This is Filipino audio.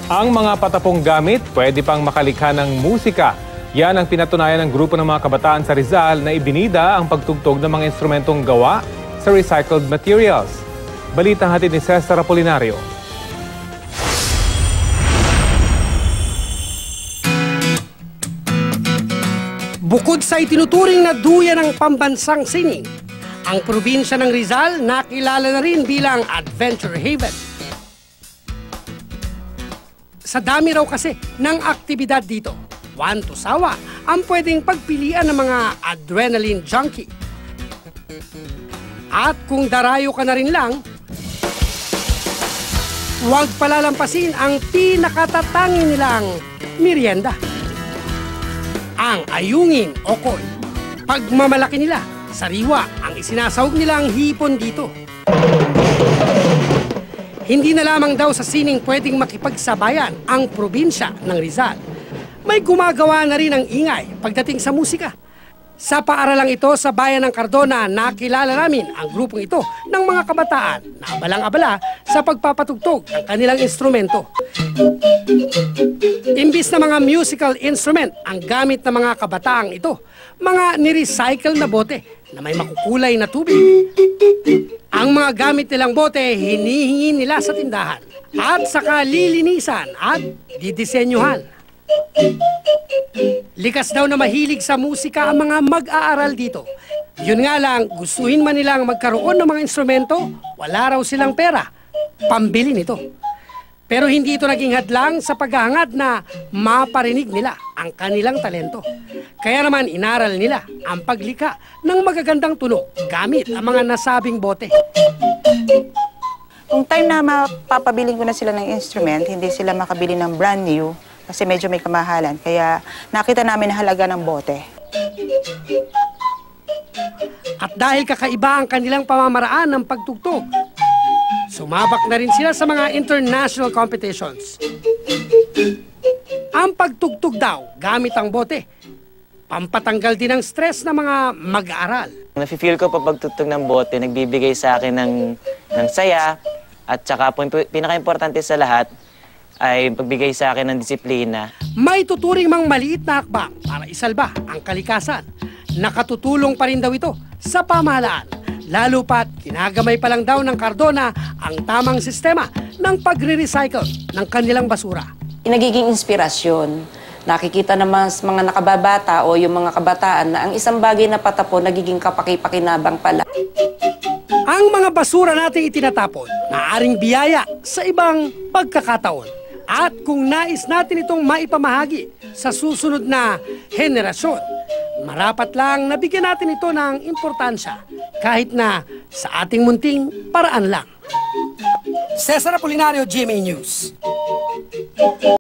Ang mga patapong gamit pwede pang makalikha ng musika. Yan ang pinatunayan ng grupo ng mga kabataan sa Rizal na ibinida ang pagtugtog ng mga instrumentong gawa sa recycled materials. Balitang hatid ni Cesar Apolinario. Bukod sa itinuturing na duyan ng pambansang sining, ang probinsya ng Rizal nakilala na rin bilang Adventure Haven. Sa dami raw kasi ng aktibidad dito, one to sawa ang pwedeng pagpilian ng mga adrenaline junkie. At kung darayo ka na rin lang, huwag palalampasin ang pinakatatangi nilang merienda. Ang ayungin o koy. Pagmamalaki nila, sariwa ang isinasahog nilang hipon dito. Hindi na lamang daw sa sining pwedeng makipagsabayan ang probinsya ng Rizal. May gumagawa na rin ng ingay pagdating sa musika. Sa paaralang ito sa bayan ng Cardona, nakilala namin ang grupong ito ng mga kabataan na abalang-abala sa pagpapatugtog ng kanilang instrumento. Imbis na mga musical instrument ang gamit ng mga kabataang ito, mga nirecycle na bote na may makukulay na tubig. Ang mga gamit nilang bote hinihingi nila sa tindahan at saka lilinisan at didisenyuhan. Likas daw na mahilig sa musika ang mga mag-aaral dito. Yun nga lang, gustuhin man nilang magkaroon ng mga instrumento, wala raw silang pera, pambili nito. Pero hindi ito naging hadlang sa paghahangad na maparinig nila ang kanilang talento. Kaya naman inaral nila ang paglikha ng magagandang tunog gamit ang mga nasabing bote. Kung time na mapapabiling ko na sila ng instrument, hindi sila makabili ng brand new kasi medyo may kamahalan. Kaya nakita namin na halaga ng bote. At dahil kakaiba ang kanilang pamamaraan ng pagtugtog, sumabak na rin sila sa mga international competitions. Ang pagtugtog daw gamit ang bote, pampatanggal din ang stress ng mga mag-aaral. Nafe-feel ko pa pagtugtog ng bote, nagbibigay sa akin ng saya at saka pinaka-importante sa lahat ay pagbigay sa akin ng disiplina. May tuturing mang maliit na hakbang para isalba ang kalikasan. Nakatutulong pa rin daw ito sa pamahalaan. Lalo pat kinagamay pa lang daw ng Cardona ang tamang sistema ng pagre-recycle ng kanilang basura. Nagiging inspirasyon. Nakikita naman sa mga nakababata o yung mga kabataan na ang isang bagay na patapon nagiging kapaki-pakinabang pala. Ang mga basura nating itinatapon, maaaring biyaya sa ibang pagkakataon. At kung nais natin itong maipamahagi sa susunod na henerasyon, marapat lang nabigyan natin ito ng importansya kahit na sa ating munting paraan lang. Cesar Apolinario, GMA News.